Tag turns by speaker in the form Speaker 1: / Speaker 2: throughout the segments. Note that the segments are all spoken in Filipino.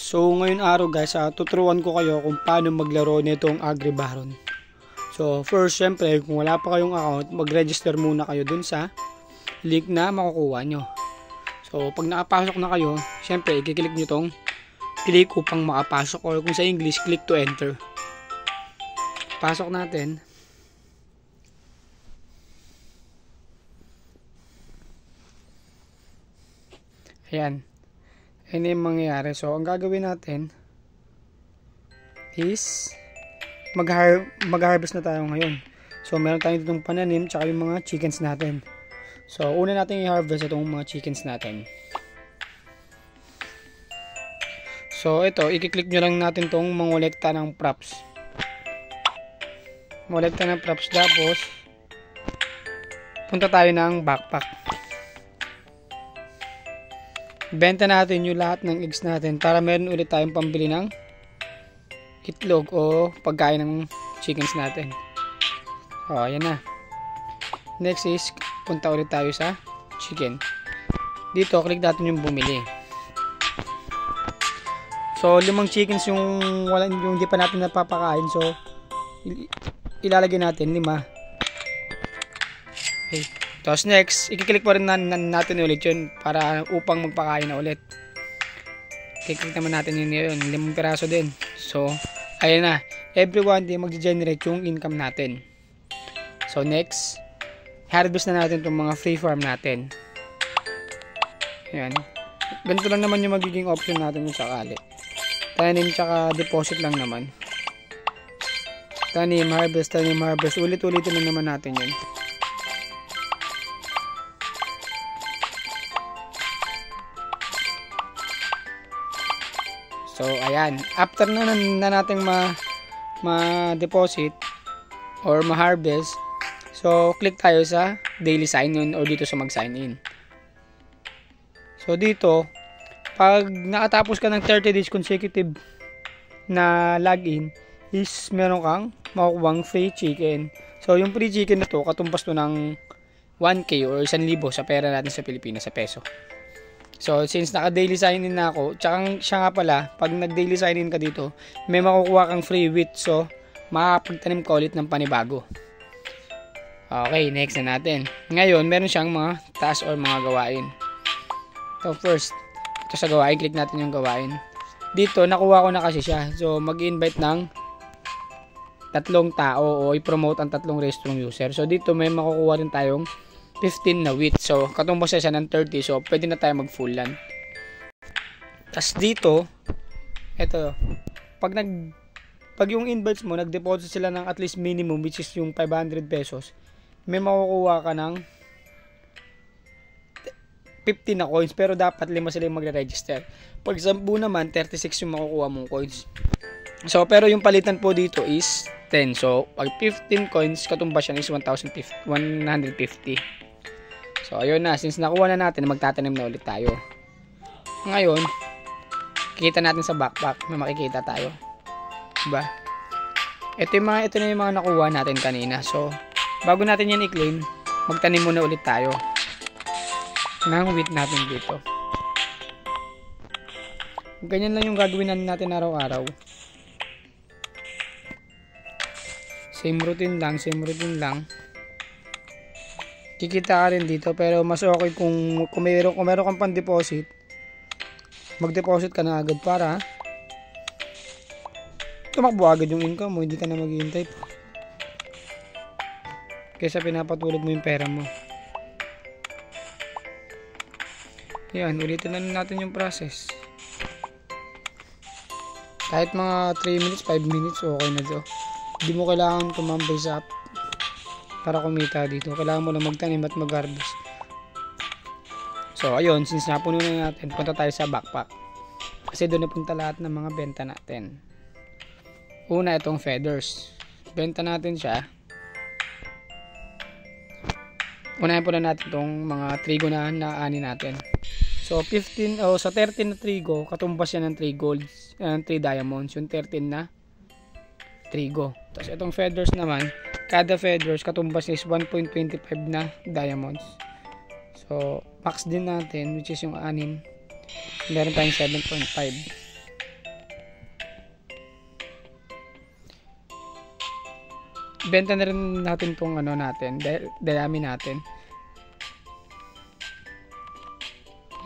Speaker 1: So ngayon araw guys, tuturuan ko kayo kung paano maglaro nitong Agribaron. So first, syempre kung wala pa kayong account, mag-register muna kayo dun sa link na makukuha nyo. So pag nakapasok na kayo, syempre i-click nyo tong click upang makapasok, or kung sa English, click to enter. Pasok natin. Ayan. Ayan yung mangyayari. So, ang gagawin natin is mag-harvest na tayo ngayon. So, meron tayong ditong pananim tsaka yung mga chickens natin. So, una natin i-harvest itong mga chickens natin. So, ito, i-click nyo lang natin itong mangolekta ng props. Mangolekta ng props, tapos punta tayo ng backpack. Benta natin yung lahat ng eggs natin para meron ulit tayong pambili ng itlog o pagkain ng chickens natin. So, ayan na. Next is, punta ulit tayo sa chicken. Dito, click natin yung bumili. So, 5 chickens yung hindi pa natin napapakain. So, ilalagay natin 5. Okay. Tapos next, i-click pa rin natin ulit yun para upang magpakain na ulit. I-click naman natin yun, 5 piraso din. So, ayan na. Every one day mag-generate yung income natin. So next, harvest na natin itong mga free farm natin. Ayan. Ganito lang naman yung magiging option natin yung sakali. Tanim tsaka deposit lang naman. Tanim, harvest, ulit-ulitin na naman natin yun. So, ayan. After na natin ma-deposit or ma-harvest, so, click tayo sa daily sign-in or dito sa mag-sign in. So, dito, pag nakatapos ka ng 30 days consecutive na login, is meron kang makukuhang free chicken. So, yung free chicken na to, katumbas to ng 1K or 1,000 sa pera natin sa Pilipinas, sa peso. So, since naka-daily sign-in na ako, tsaka siya nga pala, pag nag-daily sign-in ka dito, may makukuha kang free wheat. So, makakapagtanim ka ulit ng panibago. Okay, next na natin. Ngayon, meron siyang mga task or mga gawain. So, first, ito sa gawain, click natin yung gawain. Dito, nakuha ko na kasi siya. So, mag-invite ng 3 tao o i-promote ang 3 restaurant user. So, dito may makukuha rin tayong 15 na wheat. So, katumbas siya ng 30. So, pwede na tayo mag-full land. Tapos dito, eto, pag yung invites mo, nag-deposit sila ng at least minimum, which is yung 500 pesos, may makukuha ka ng 50 na coins. Pero dapat 5 sila yung magre-register. Pag 10 naman, 36 yung makukuha mong coins. So, pero yung palitan po dito is 10. So, pag 15 coins, katumbas yan is 150. So, ayun na. Since nakuha na natin, magtatanim na ulit tayo. Ngayon, kikita natin sa backpack. May makikita tayo. Diba? Ito na yung mga nakuha natin kanina. So, bago natin yan i-claim, magtanim muna ulit tayo ng wheat natin dito. Ganyan lang yung gagawin natin araw-araw. Same routine lang. Kikita ka rin dito, pero mas okay kung meron kang pan-deposit, mag-deposit ka na agad para tumakbo agad yung income mo, hindi ka na maghihintay pa kaysa pinapatulog mo yung pera mo. Yan, ulitin na natin yung process. Kahit mga 3 minutes, 5 minutes, okay na to. Hindi mo kailangan tumambay sa para kumita dito. Kailangan mo lang magtanim at mag-harvest. So, ayun, since napuno na natin, punta tayo sa backpack. Kasi doon napunta lahat ng mga benta natin. Una, itong feathers. Benta natin siya. Unahin po na natin itong mga trigo na naani natin. So, 13 na trigo, katumbas yan ng 3 golds, 3 diamonds. Yung 13 na trigo. Tapos, itong feathers naman, kada feathers katumbas is 1.25 na diamonds. So, max din natin, which is yung 6. Meron tayong 7.5. benta na rin natin tong ano natin, dayami natin.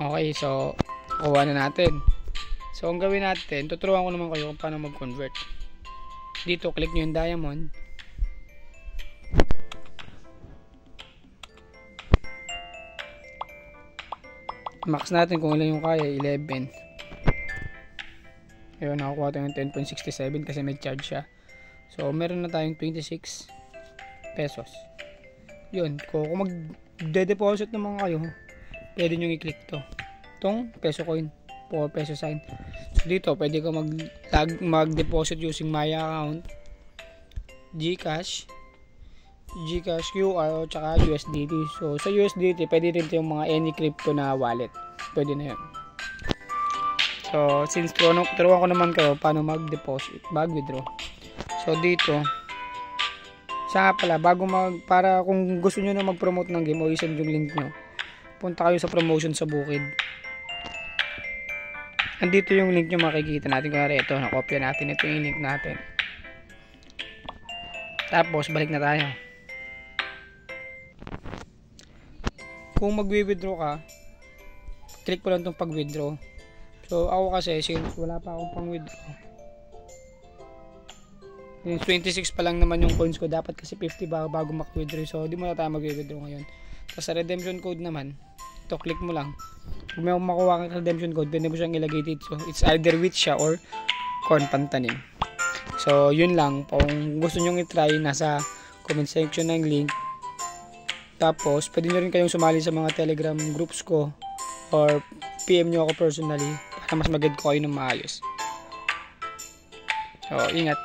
Speaker 1: Okay, so kuha na natin. So ang gawin natin, tuturuan ko naman kayo kung paano mag-convert. Dito, click nyo yung diamond. Max natin kung ilan yung kaya, 11. Ayun, nakakuha tayo ng 10.67 kasi may charge siya. So meron na tayong 26 pesos. Yun, kung mag-deposit naman kayo, pwede nyo i-click to. Itong peso coin, 4 peso sign. So dito, pwede ka mag-deposit using my account, GCash, QR o tsaka USDT. So sa USDT, pwede rin ito yung mga any crypto na wallet. Pwede na yun. So since turuan ko naman kayo paano mag-deposit, mag-withdraw. So dito, siya pala, para kung gusto nyo na mag-promote ng game o isend yung link nyo, punta kayo sa promotion sa bukid. Andito yung link nyo makikita natin. Kunwari ito, nakopya natin. Ito yung link natin. Tapos, balik na tayo. Kung mag-withdraw ka, click ko lang itong pag-withdraw. So, ako kasi, since wala pa akong pang-withdraw, yung 26 pa lang naman yung coins ko, dapat kasi 50 bago mag-withdraw. So, di mo na tayo mag-withdraw ngayon. Tapos, sa redemption code naman, ito, click mo lang. Kung may makuha kang redemption code, pwede mo siyang ilagay dito. So, it's either with siya or corn pantanim. So, yun lang. Kung gusto nyo i-try, nasa comment section ng link. Tapos, pwede nyo rin kayong sumali sa mga Telegram groups ko or PM nyo ako personally para mas mag-guide ko kayo ng maayos. So, ingat.